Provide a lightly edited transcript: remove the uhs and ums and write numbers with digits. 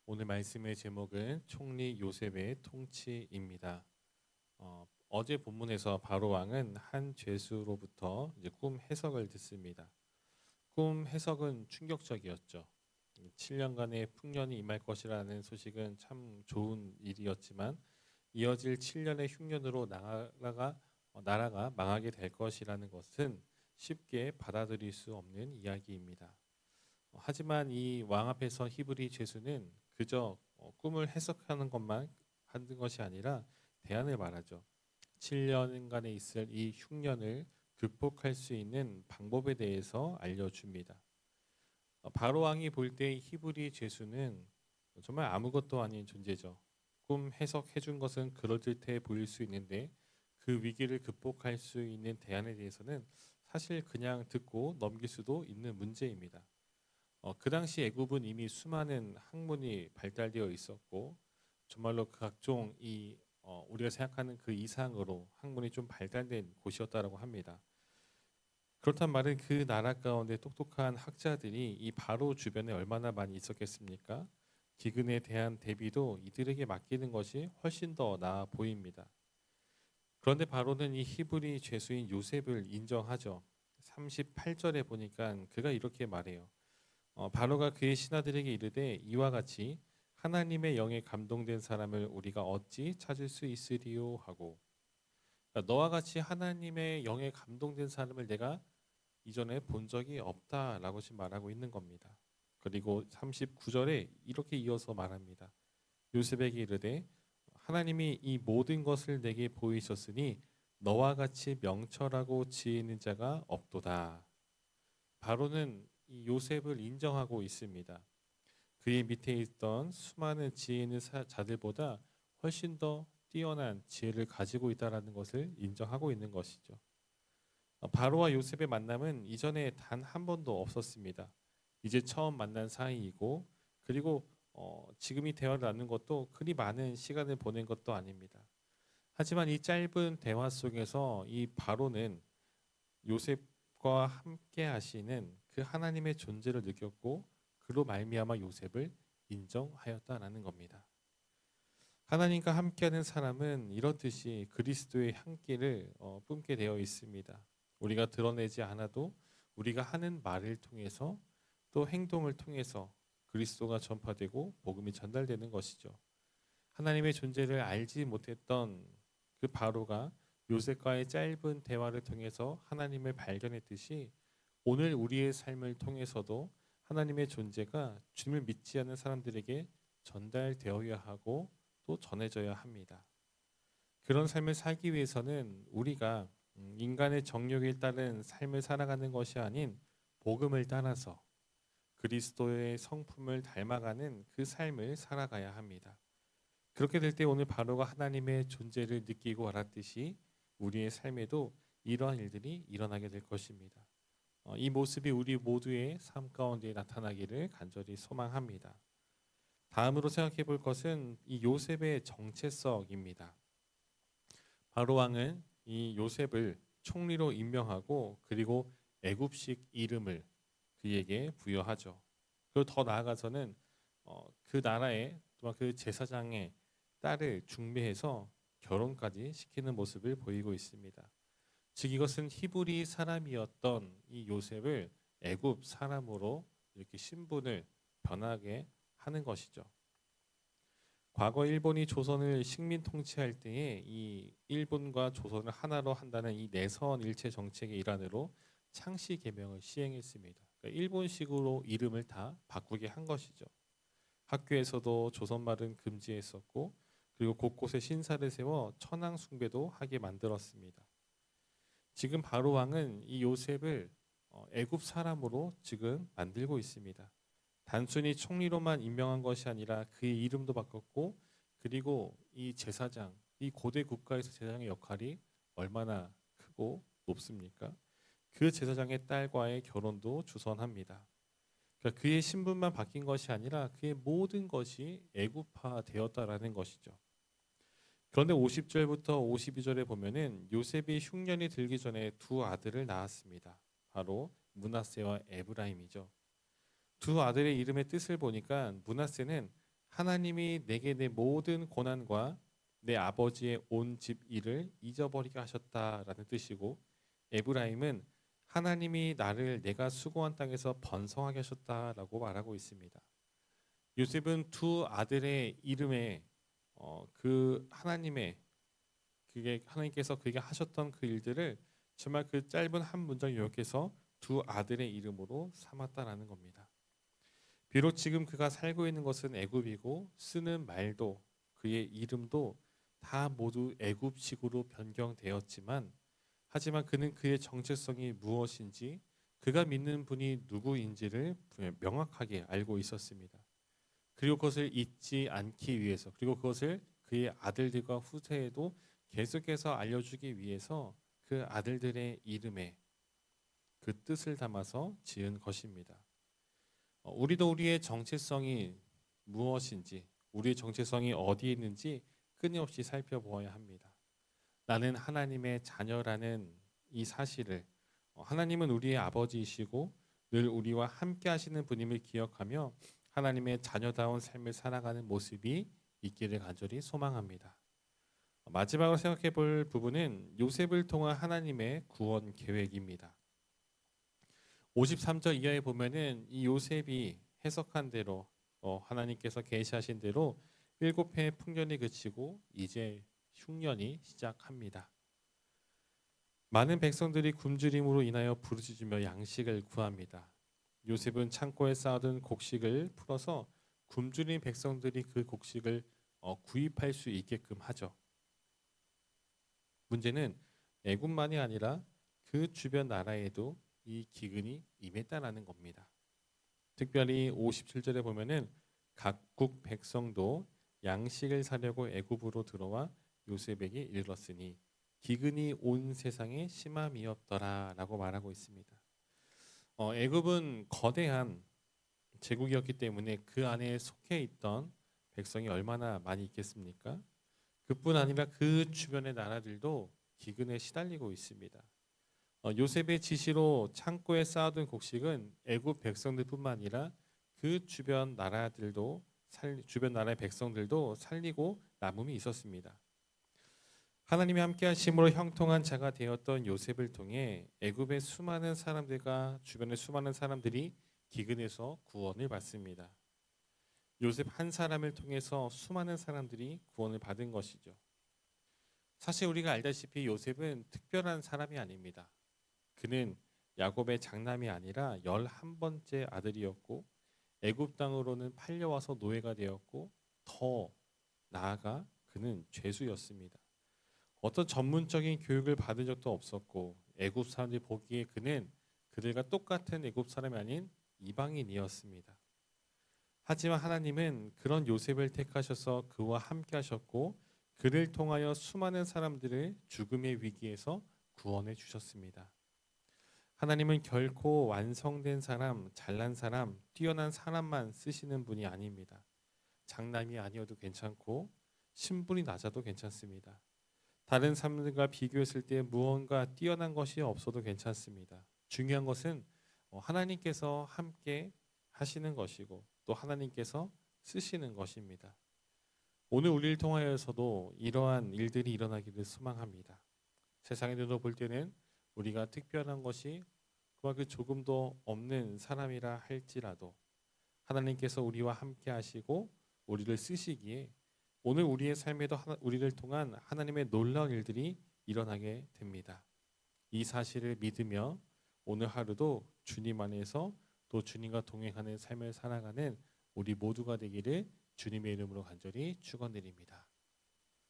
오늘 말씀의 제목은 총리 요셉의 통치입니다. 어제 본문에서 바로 왕은 한 죄수로부터 이제 꿈 해석을 듣습니다. 꿈 해석은 충격적이었죠. 7년간의 풍년이 임할 것이라는 소식은 참 좋은 일이었지만 이어질 7년의 흉년으로 나라가 망하게 될 것이라는 것은 쉽게 받아들일 수 없는 이야기입니다. 하지만 이 왕 앞에서 히브리 죄수는 그저 꿈을 해석하는 것만 하는 것이 아니라 대안을 말하죠. 7년간에 있을 이 흉년을 극복할 수 있는 방법에 대해서 알려줍니다. 바로 왕이 볼 때 히브리 죄수는 정말 아무것도 아닌 존재죠. 꿈 해석해 준 것은 그럴듯해 보일 수 있는데 그 위기를 극복할 수 있는 대안에 대해서는 사실 그냥 듣고 넘길 수도 있는 문제입니다. 그 당시 애굽은 이미 수많은 학문이 발달되어 있었고 정말로 각종 우리가 생각하는 그 이상으로 학문이 좀 발달된 곳이었다라고 합니다. 그렇단 말은 그 나라 가운데 똑똑한 학자들이 이 바로 주변에 얼마나 많이 있었겠습니까? 기근에 대한 대비도 이들에게 맡기는 것이 훨씬 더 나아 보입니다. 그런데 바로는 이 히브리 죄수인 요셉을 인정하죠. 38절에 보니까 그가 이렇게 말해요. 바로가 그의 신하들에게 이르되 이와 같이 하나님의 영에 감동된 사람을 우리가 어찌 찾을 수 있으리요 하고, 그러니까 너와 같이 하나님의 영에 감동된 사람을 내가 이전에 본 적이 없다라고 지금 말하고 있는 겁니다. 그리고 39절에 이렇게 이어서 말합니다. 요셉에게 이르되 하나님이 이 모든 것을 내게 보이셨으니 너와 같이 명철하고 지혜 있는 자가 없도다. 바로는 이 요셉을 인정하고 있습니다. 그의 밑에 있던 수많은 지혜 있는 자들보다 훨씬 더 뛰어난 지혜를 가지고 있다는 것을 인정하고 있는 것이죠. 바로와 요셉의 만남은 이전에 단 한 번도 없었습니다. 이제 처음 만난 사이이고, 그리고 지금 이 대화를 나눈 것도 그리 많은 시간을 보낸 것도 아닙니다. 하지만 이 짧은 대화 속에서 이 바로는 요셉과 함께 하시는 그 하나님의 존재를 느꼈고, 그로 말미암아 요셉을 인정하였다라는 겁니다. 하나님과 함께하는 사람은 이렇듯이 그리스도의 향기를 뿜게 되어 있습니다. 우리가 드러내지 않아도 우리가 하는 말을 통해서 또 행동을 통해서 그리스도가 전파되고 복음이 전달되는 것이죠. 하나님의 존재를 알지 못했던 그 바로가 요셉과의 짧은 대화를 통해서 하나님을 발견했듯이 오늘 우리의 삶을 통해서도 하나님의 존재가 주님을 믿지 않는 사람들에게 전달되어야 하고 또 전해져야 합니다. 그런 삶을 살기 위해서는 우리가 인간의 정욕에 따른 삶을 살아가는 것이 아닌 복음을 따라서 그리스도의 성품을 닮아가는 그 삶을 살아가야 합니다. 그렇게 될 때 오늘 바로가 하나님의 존재를 느끼고 알았듯이 우리의 삶에도 이러한 일들이 일어나게 될 것입니다. 이 모습이 우리 모두의 삶 가운데 나타나기를 간절히 소망합니다. 다음으로 생각해 볼 것은 이 요셉의 정체성입니다. 바로 왕은 이 요셉을 총리로 임명하고 그리고 애굽식 이름을 그에게 부여하죠. 그리고 더 나아가서는 그 나라의 또한 그 제사장의 딸을 중매해서 결혼까지 시키는 모습을 보이고 있습니다. 즉 이것은 히브리 사람이었던 이 요셉을 애굽 사람으로 이렇게 신분을 변하게 하는 것이죠. 과거 일본이 조선을 식민 통치할 때에 이 일본과 조선을 하나로 한다는 이 내선 일체 정책의 일환으로 창씨 개명을 시행했습니다. 그러니까 일본식으로 이름을 다 바꾸게 한 것이죠. 학교에서도 조선말은 금지했었고 그리고 곳곳에 신사를 세워 천황 숭배도 하게 만들었습니다. 지금 바로 왕은 이 요셉을 애굽 사람으로 지금 만들고 있습니다. 단순히 총리로만 임명한 것이 아니라 그의 이름도 바꿨고 그리고 이 제사장, 이 고대 국가에서 제사장의 역할이 얼마나 크고 높습니까? 그 제사장의 딸과의 결혼도 주선합니다. 그러니까 그의 신분만 바뀐 것이 아니라 그의 모든 것이 애굽화 되었다라는 것이죠. 그런데 50절부터 52절에 보면은 요셉이 흉년이 들기 전에 두 아들을 낳았습니다. 바로 므낫세와 에브라임이죠. 두 아들의 이름의 뜻을 보니까 므낫세는 하나님이 내게 내 모든 고난과 내 아버지의 온 집 일을 잊어버리게 하셨다라는 뜻이고, 에브라임은 하나님이 나를 내가 수고한 땅에서 번성하게 하셨다라고 말하고 있습니다. 요셉은 두 아들의 이름에 그 하나님의 그게 하나님께서 그에게 하셨던 그 일들을 정말 그 짧은 한 문장 요약해서 두 아들의 이름으로 삼았다라는 겁니다. 비록 지금 그가 살고 있는 것은 애굽이고 쓰는 말도 그의 이름도 다 모두 애굽식으로 변경되었지만, 하지만 그는 그의 정체성이 무엇인지, 그가 믿는 분이 누구인지를 명확하게 알고 있었습니다. 그리고 그것을 잊지 않기 위해서, 그리고 그것을 그의 아들들과 후세에도 계속해서 알려주기 위해서 그 아들들의 이름에 그 뜻을 담아서 지은 것입니다. 우리도 우리의 정체성이 무엇인지, 우리의 정체성이 어디에 있는지 끊임없이 살펴보아야 합니다. 나는 하나님의 자녀라는 이 사실을, 하나님은 우리의 아버지이시고 늘 우리와 함께 하시는 분임을 기억하며 하나님의 자녀다운 삶을 살아가는 모습이 있기를 간절히 소망합니다. 마지막으로 생각해 볼 부분은 요셉을 통한 하나님의 구원 계획입니다. 53절 이하에 보면은 이 요셉이 해석한 대로 하나님께서 계시하신 대로 7해의 풍년이 그치고 이제 흉년이 시작합니다. 많은 백성들이 굶주림으로 인하여 부르짖으며 양식을 구합니다. 요셉은 창고에 쌓아둔 곡식을 풀어서 굶주린 백성들이 그 곡식을 구입할 수 있게끔 하죠. 문제는 애굽만이 아니라 그 주변 나라에도 이 기근이 임했다라는 겁니다. 특별히 57절에 보면은 각국 백성도 양식을 사려고 애굽으로 들어와 요셉에게 이르렀으니 기근이 온 세상에 심함이었더라라고 말하고 있습니다. 애굽은 거대한 제국이었기 때문에 그 안에 속해 있던 백성이 얼마나 많이 있겠습니까? 그뿐 아니라 그 주변의 나라들도 기근에 시달리고 있습니다. 요셉의 지시로 창고에 쌓아둔 곡식은 애굽 백성들뿐만 아니라 그 주변 주변 나라의 백성들도 살리고 남음이 있었습니다. 하나님이 함께 하심으로 형통한 자가 되었던 요셉을 통해 애굽의 수많은 사람들과 주변의 수많은 사람들이 기근에서 구원을 받습니다. 요셉 한 사람을 통해서 수많은 사람들이 구원을 받은 것이죠. 사실 우리가 알다시피 요셉은 특별한 사람이 아닙니다. 그는 야곱의 장남이 아니라 11번째 아들이었고 애굽 땅으로는 팔려와서 노예가 되었고 더 나아가 그는 죄수였습니다. 어떤 전문적인 교육을 받은 적도 없었고 애굽 사람들이 보기에 그는 그들과 똑같은 애굽 사람이 아닌 이방인이었습니다. 하지만 하나님은 그런 요셉을 택하셔서 그와 함께 하셨고 그를 통하여 수많은 사람들을 죽음의 위기에서 구원해 주셨습니다. 하나님은 결코 완성된 사람, 잘난 사람, 뛰어난 사람만 쓰시는 분이 아닙니다. 장남이 아니어도 괜찮고 신분이 낮아도 괜찮습니다. 다른 사람들과 비교했을 때 무언가 뛰어난 것이 없어도 괜찮습니다. 중요한 것은 하나님께서 함께 하시는 것이고 또 하나님께서 쓰시는 것입니다. 오늘 우리를 통하여서도 이러한 일들이 일어나기를 소망합니다. 세상의 눈으로 볼 때는 우리가 특별한 것이 그와 그 조금도 없는 사람이라 할지라도 하나님께서 우리와 함께 하시고 우리를 쓰시기에 오늘 우리의 삶에도 우리를 통한 하나님의 놀라운 일들이 일어나게 됩니다. 이 사실을 믿으며 오늘 하루도 주님 안에서 또 주님과 동행하는 삶을 살아가는 우리 모두가 되기를 주님의 이름으로 간절히 축원드립니다.